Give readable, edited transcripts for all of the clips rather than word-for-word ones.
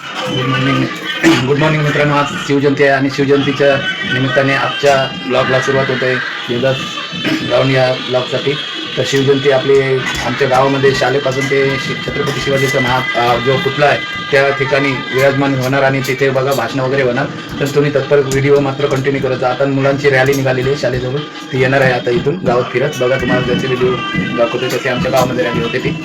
Good morning good morning मित्रांनो. आज शिवजयंती आहे आणि शिवजयंतीच्या निमित्ताने आजच्या ब्लॉगला सुरुवात होत आहे देवदास गाऊन या ब्लॉगसाठी. तर शिवजयंती आपली आमच्या गावामध्ये शाळेपासून ते छत्रपती शिवाजीचा जो पुतळा आहे त्या ठिकाणी विराजमान होणार आणि तिथे बघा भाषणं वगैरे होणार. तर तुम्ही तत्पर व्हिडिओ मात्र कंटिन्यू करत. आता मुलांची रॅली निघालेली आहे शाळेजवळ, ती येणार आहे आता इथून गावात फिरत. बघा तुम्हाला त्याचे व्हिडिओ दाखवते कसे आमच्या गावामध्ये रॅली होते ती.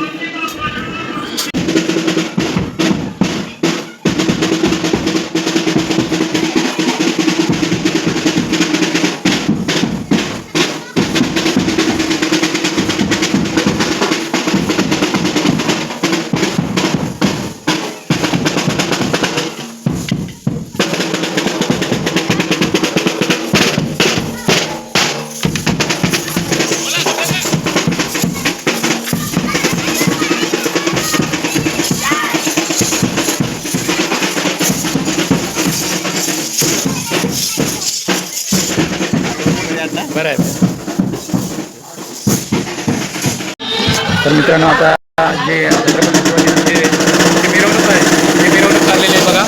बरं आहे. तर मित्रांनो आता जे छत्रपती शिवाजीची मिरवणूक आहे ती मिरवणूक चाललेली आहे बघा.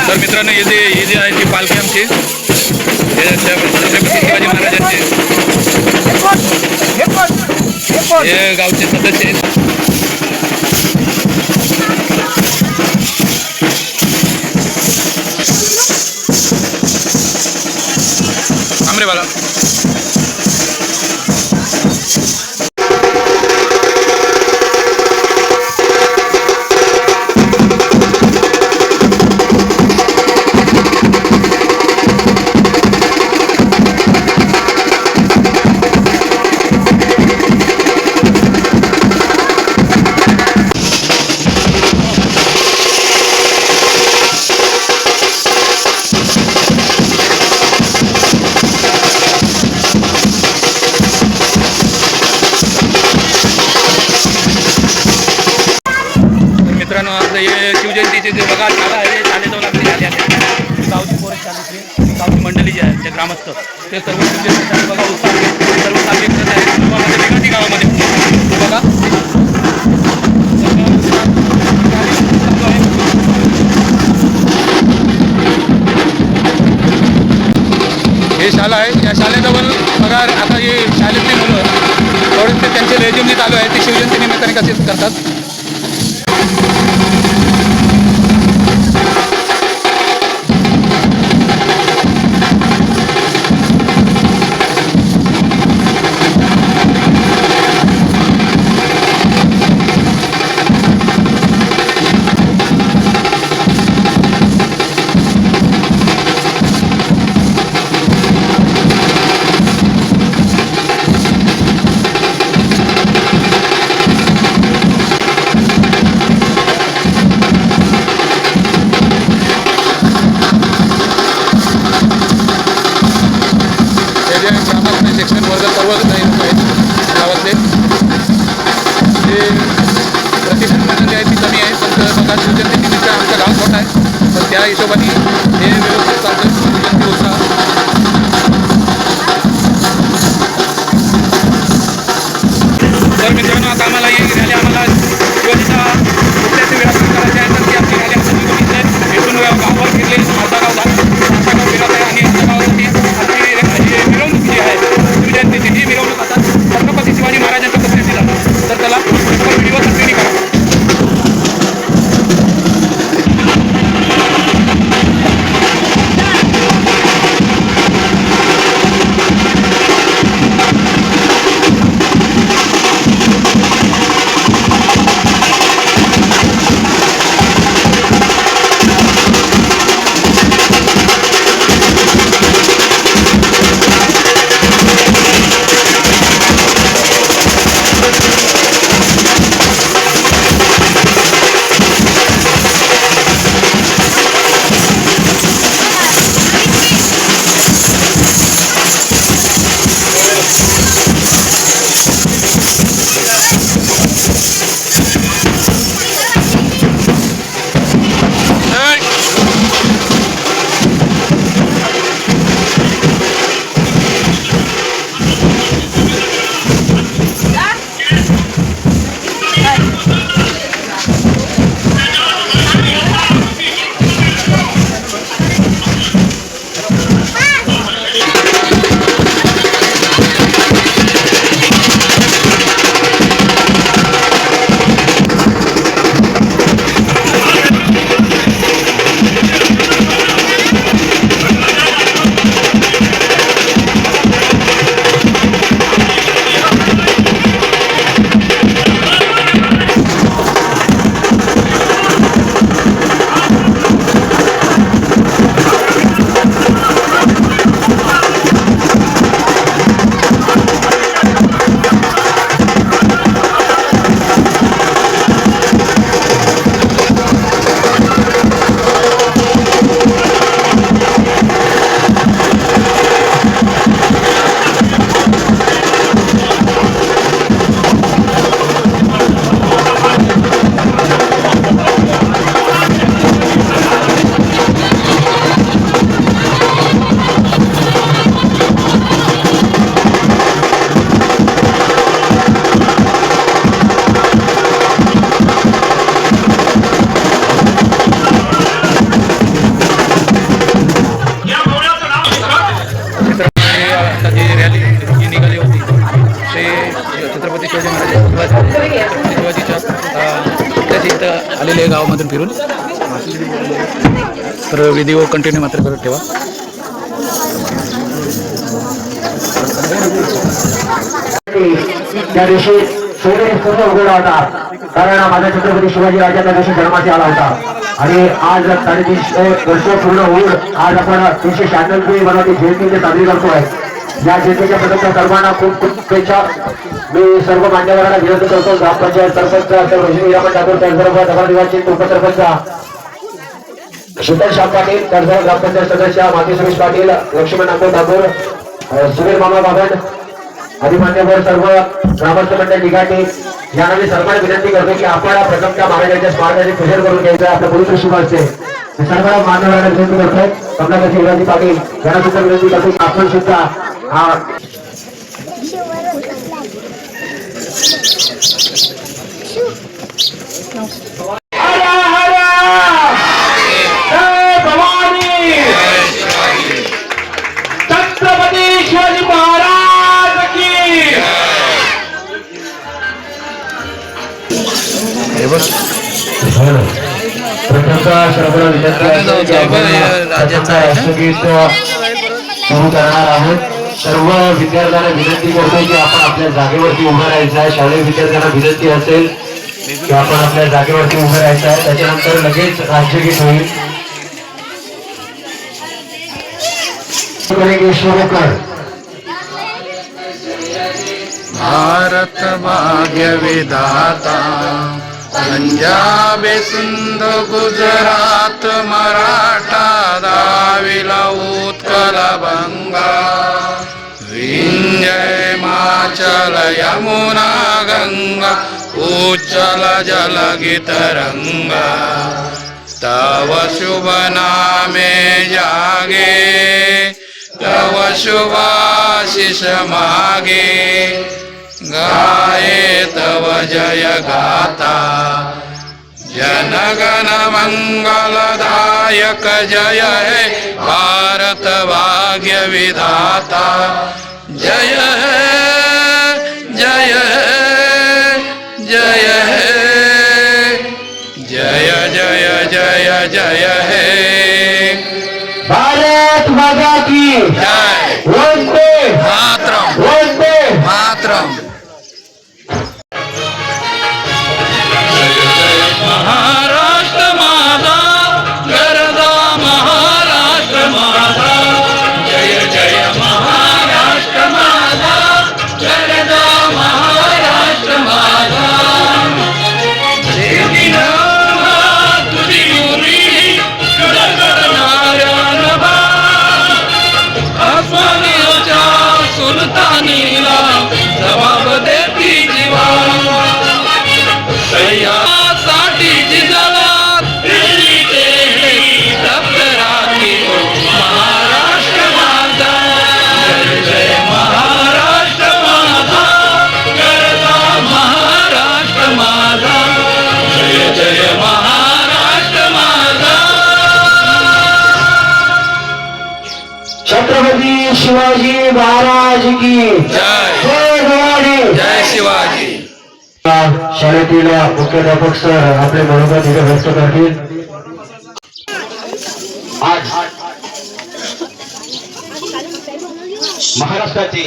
तर मित्रांनो हे जे आहे ती पालखी आमची छत्रपती शिवाजी महाराजांचे हे गावचे सदस्य आहेत. आमरेवाला हे शिवजयंतीचे जे बघा शाळा आहे शाळेजवळ आपली झाली आहे. गावची पोरं शाळेतली गावची मंडळी जी आहे जे ग्रामस्थ ते सर्व शिवजयंतीसाठी बघा उत्साह सर्व साजरी करत आहेत गावामध्ये वेगळी गावामध्ये बघा. हे शाळा आहे या शाळेजवळ बघा. आता हे शाळेतली मुलं थोडेसे त्यांचे लेझिम जे चालू आहे ते शिवजयंती निमित्ताने कसे करतात. शिक्षण वर्ग सर्व काही लोक आहेत गावातले. जे प्रतिष्ठान जे आहे ती कमी आहे पण बघा शिवजयंती निमित्त आमचं गाव छोटा आहे पण त्या हिशोबाने हे व्यवस्थित चालतं शिवजयंती उत्साह. तर मित्रांनो आता आम्हाला ही रॅली आम्हाला शिवाजीचा कुठल्याचे व्यासपीठ करायचे आहे तर ती आपली रॅली आपण बघितलं इथून गावावर फिरले अर्धा गाव फिरत आहे आणि आमच्या गावासाठी आपली मिरवणूक जी आहे शिवजयंतीची ही मिरवणूक आता छत्रपती शिवाजी महाराजांच्या पुतळ्याची जातात. तर त्याला व्हिडिओ कंटिन्यू करा. आता जी रॅली जी निघाली होती ते छत्रपती शिवाजी महाराज शिवाजीच्या त्याची इथं आलेले आहे गावामधून फिरून. तर व्हिडिओ कंटिन्यू मात्र करत ठेवा. त्या दिवशी सोने सर्व उघडा होता, कारण माझा छत्रपती शिवाजी राजा त्या दिवशी जन्माची आला होता. आणि आज 350 वर्ष पूर्ण होऊन आज आपण 396वी मराठी जयंती साजरी करतोय. या जयंतीच्या प्रथम सर्वांना खूप खूप शुभेच्छा. मी सर्व मान्यवरांना विनंती करतो, ग्रामपंचायत सरपंच रोहिणी ठाकूर, त्याचबरोबर नगरनिवासी उपसरपंच शीतल श्याम पाटील, त्याचबरोबर ग्रामपंचायत सदस्य माती सुरेश पाटील, लक्ष्मण नागपूर ठाकूर, सुनील मामा बागड आदी मान्यवर सर्व ग्रामस्थ मंडळ निघाटे यांना मी सर्वांना विनंती करतो की आपण प्रथमतः महाराजांच्या स्मारकाचे पूजन करून घ्यायचं. आपल्या पवित्र शुभ असते. सर्व मान्यवरांना विनंती करतोय, कमलाकर शिवराजी पाटील यांना सुद्धा विनंती करतो की आपण सुद्धा छत्रपती शिवाजी महाराज की प्रथमतः सर्वांना राष्ट्रगीत सुरू करणार आहोत. सर्व विद्यार्थ्यांना विनंती करतो की आपण आपल्या जागेवरती उभं राहायचं आहे. शालेय विद्यार्थ्यांना विनंती असेल की आपण आपल्या जागेवरती उभं राहायचं आहे. त्याच्यानंतर लगेच राज्यगीत होईल. भारत भाग्य विधाता, पंजाब सिंध गुजरात मराठा दाविला उत्कल बंगा, विंध्य हिमाचल यमुना गंगा उच्चल जलगी तरंगा, तव शुभ नामे जागे तव शुभाशिष मागे, गाये तव जय गाता, जनगण मंगलदायक जय हे भारत भाग्य विधाता, जय जय जय जय जय जय जय हे भारत माता की जय, वंदे मातरम वंदे मातरम. महाराष्ट्र माझा गरजा महाराष्ट्र माझा, जय जय महाराष्ट्र माझा गरजा महाराष्ट्र माझा, तुझी मुरी करणाऱ्या नभा, अस्मानीच्या सुलतानीला जबाब देती जीवा, साठी जिजाला तप्त राखी महाराष्ट्र माझा, जय जय महाराष्ट्र माझा गरजा महाराष्ट्र माझा, जय जय महाराष्ट्र माझा. छत्रपती शिवाजी महाराज की जय, जय भवानी. जय शिवाजी. शाळेतील मुख्याध्यापक सर आपले मनोगत इथे व्यक्त करतील. आज महाराष्ट्राचे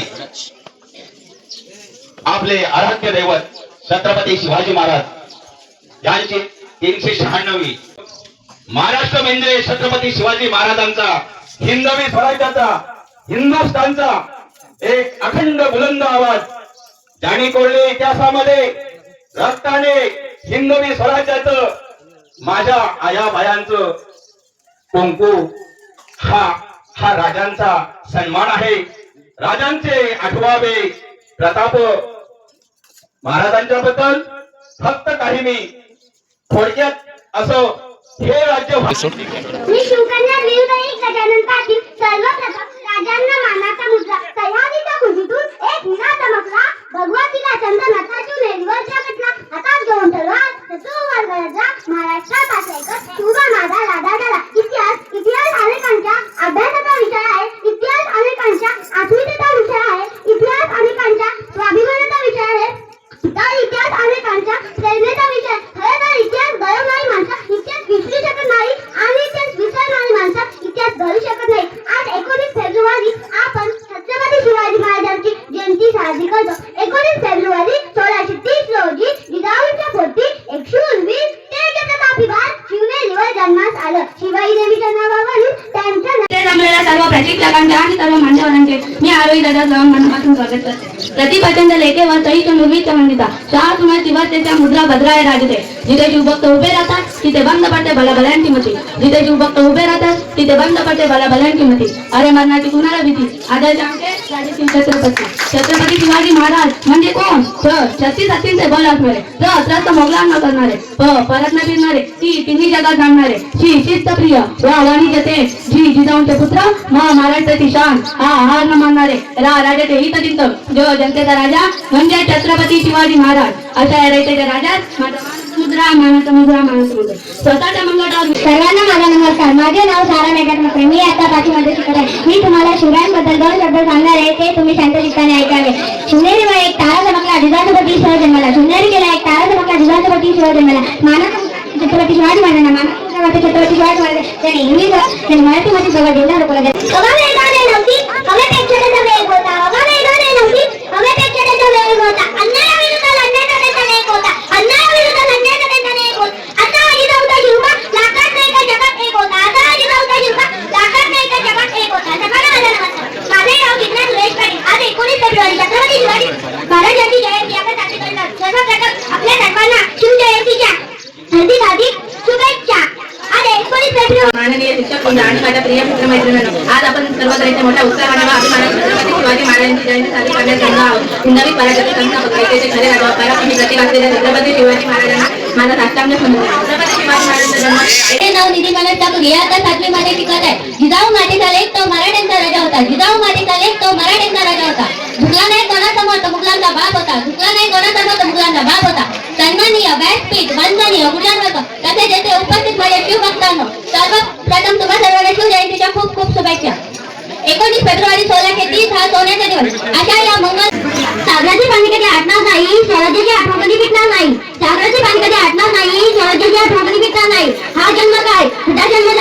आपले आराध्य दैवत छत्रपती शिवाजी महाराज यांची 396वी महाराष्ट्र म्हणजे छत्रपती शिवाजी महाराजांचा हिंदवी स्वराज्याचा हिंदुस्थानचा एक अखंड बुलंद आवाज, ज्यांनी कोरले इतिहासामध्ये रक्ताने हिंदवी स्वराज्याचं माझ्या आया बायांचं कुंकू हा राजांचा सन्मान आहे. राजांचे आठवावे प्रताप. महाराजांच्या बद्दल फक्त काही मी थोडक्यात असं हे राज्य मी शिवकन्या वीरबाई गजानन पाटील सर्वप्रथम राजांना मानाचा मुद्रा सह्याद्रीच्या खुशीतून एक हिरा चमकला, भगवतीला चंदनाचा चुनेरीवर प्रगटला, हातात घेऊन तलवार तत्ववर गरजा, महाराष्ट्रात आश्रयकर उभा माझा राधा झाला. इतिहास अनेकांच्या अभ्यासाचा विषय आहे. इतिहास अनेकांच्या अस्मितेचा विषय यावेळी दादा मनापासून स्वागत करते. प्रतिपचंद लेखेवर सईच्या मुलगीच्या वंदिता शाह तुम्हाला शिवतेच्या मुद्रा भद्राय राजते. जिथे शिवभक्त उभे राहतात तिथे बंद पडते भलाभल्यांची मती. जिथे शिवभक्त उभे राहतात तिथे बंद पडते भलाभल्यांची मती. अरे मरणाची कुणाला भीती आदर्श आमचे राजश्री छत्रपती. छत्रपती शिवाजी महाराज म्हणजे कोण? 36 हत्तींचे बल असणारे, त्रस्त मोगलांना करणारे, परत न फिरणारे, ती तिन्ही जगात जाणणारे, शिस्त प्रिय वाणी जते, जिजाऊंचे पुत्र महाराष्ट्राची शान, हार न मानणारे, राजाचे हित चिंत, जो जनतेचा राजा म्हणजे छत्रपती शिवाजी महाराज. अशा रयतेचे राजा मानाचा मुद्रा स्वतःच्या मंगळावर. सर्वांना माझा नमस्कार. माझे नाव सारा मेघात्मकर. मी आता पाचवीमध्ये शिकत आहे. मी तुम्हाला शिवरायांबद्दल 2 शब्द सांगणार आहे, ते तुम्ही शांत चित्ताने ऐकावे. शिवनेरीवर एक तारा चमकला, जिजाऊपती शिव जन्मला. शिवनेरी गेला एक तारा चमकला, जिजाऊपती शिव जन्मला. मानाचा छत्रपती शिवाजी महाराजांना मानाचा छत्रपती शिवाजी महाराज त्यांनी इंग्लिश त्यांनी मराठीमध्ये सगळं जिल्हा लोकांना महाराजांची जयंती आपण साजरी करणार. सर्वप्रथम आपल्या सर्वांना शिवजयंतीच्या हार्दिक शुभेच्छा. आज 19 फेब्रुवारी. माननीय शिक्षक आणि माझ्या प्रिय मित्रमैत्रिणींनो, आज आपण सर्वत्र इथे मोठ्या उत्साहाने व अभिमानाने छत्रपती शिवाजी महाराजांची जयंती साजरी करण्यात येणार आहोत. हिंदवी पराक्रमी संस्थापकाचे खरे राजा पराक्रमी प्रतीक असलेल्या छत्रपती शिवाजी महाराजांना माझा साष्टांग नमन. छत्रपती शिवाजी महाराजांचा जन्म हे नाव निधी मनोज ठाकूर. हे आता 7वी मध्ये शिकत आहे. जिजाऊ मातेचा लेक तो मराठ्यांचा राजा होता. जिजाऊ मातेचा लेक तो मराठ्यांचा राजा होता. झुकला नाही कोणासमोर तो मुघलांचा बाप होता. झुकला नाही कोणासमोर तो मुघलांचा बाप होता. सन्माननीय व्यासपीठ वंदनीय गुरुवर्ग तसेच येथे उपस्थित माझ्या शिवभक्तांनो, सर्वप्रथम तुम्हा सर्वांना शिवजयंतीच्या खूप खूप शुभेच्छा. 19 फेब्रुवारी 1630 हा सोन्याचा दिवस. अशा या मंगल सागराचे पाणी कधी आटणार नाही, स्वराज्याची आठवण कधी मिटणार नाही. सागराचे पाणी कधी आटणार नाही, स्वराज्याची आठवण कधी मिटणार नाही. हा जन्म काय कुठला जन्म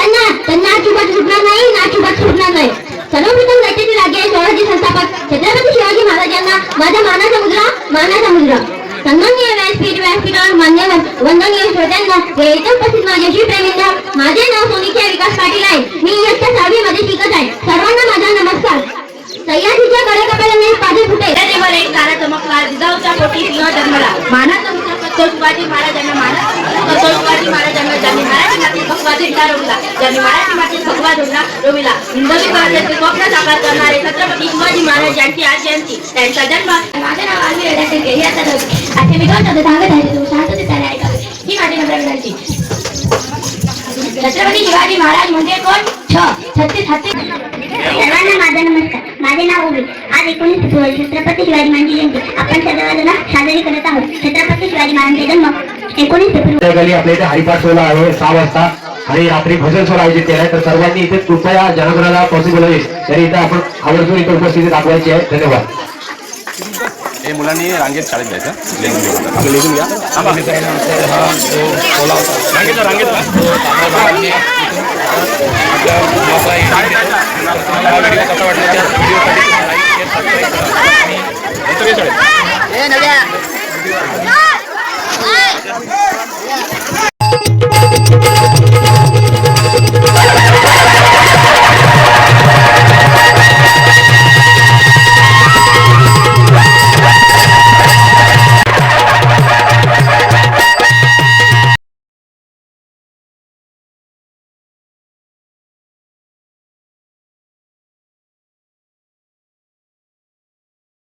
त्यांना चुकत सुटणार नाही, ना चुकत सुटणार नाही. सर्वप्रथम रयतेचे राज्य स्वराज्य संस्थापक छत्रपती शिवाजी महाराजांना माझा मानाचा मुद्रा. सन्माननीय व्यासपीठावर मान्यवर वंदनीय श्रोत्यांना व येथे उपस्थित माझे शिवप्रेमींना, माझे नाव सोनिका विकास पाटील आहे. मी इयत्ता 6वी मध्ये शिकत आहे. सर्वांना माझा नमस्कार. सह्याद्रीच्या कडेकपाळाने पाझर फुटे. शिवनेरीवर एक तारा चमकला, जिजाऊच्या पोटी सिंह जन्मला. मानाचा मुद्रा करतो शिवाजी महाराजांना, मानाचा मुद्रा करतो शिवाजी महाराजांना, ज्यांनी मराठी मातीत भगवा झेंडा रोवला, ज्यांनी मराठी मातीत भगवा झेंडा रोविला. हिंदवी स्वराज्याचे स्वप्न साकार करणारे छत्रपती शिवाजी महाराज यांची आज जयंती. त्यांचा जन्म. माझे नाव आलवी रेड्या हे आता असे मी 2 शब्द सांगत आहे, तू शांत चित्ताने ऐकावे. ही माझी नम्र विनंती. छत्रपती शिवाजी महाराज म्हणजे कोण? 36 हत्ती. सर्वांना माझा नमस्कार. माझे नाव उभी. आज 19 फेब्रुवारी छत्रपती शिवाजी महाराजांची जयंती आपण सर्वजण साजरी करत आहोत. छत्रपती शिवाजी महाराजांचे जन्म 19 फेब्रुवारी. आपल्या इथे हरिपाठ सोहळा आहे 6 वाजता आणि रात्री भजन सोहळा आयोजित केला आहे. तर सर्वांनी इथे कृपया जनगणाला पॉसिबल होईल तरी इथे आपण आवर्जून इथे उपस्थिती दाखवायची आहे. धन्यवाद. हे मुलांनी रांगेत शाळेत जायचं लिहून घ्या. रांगेत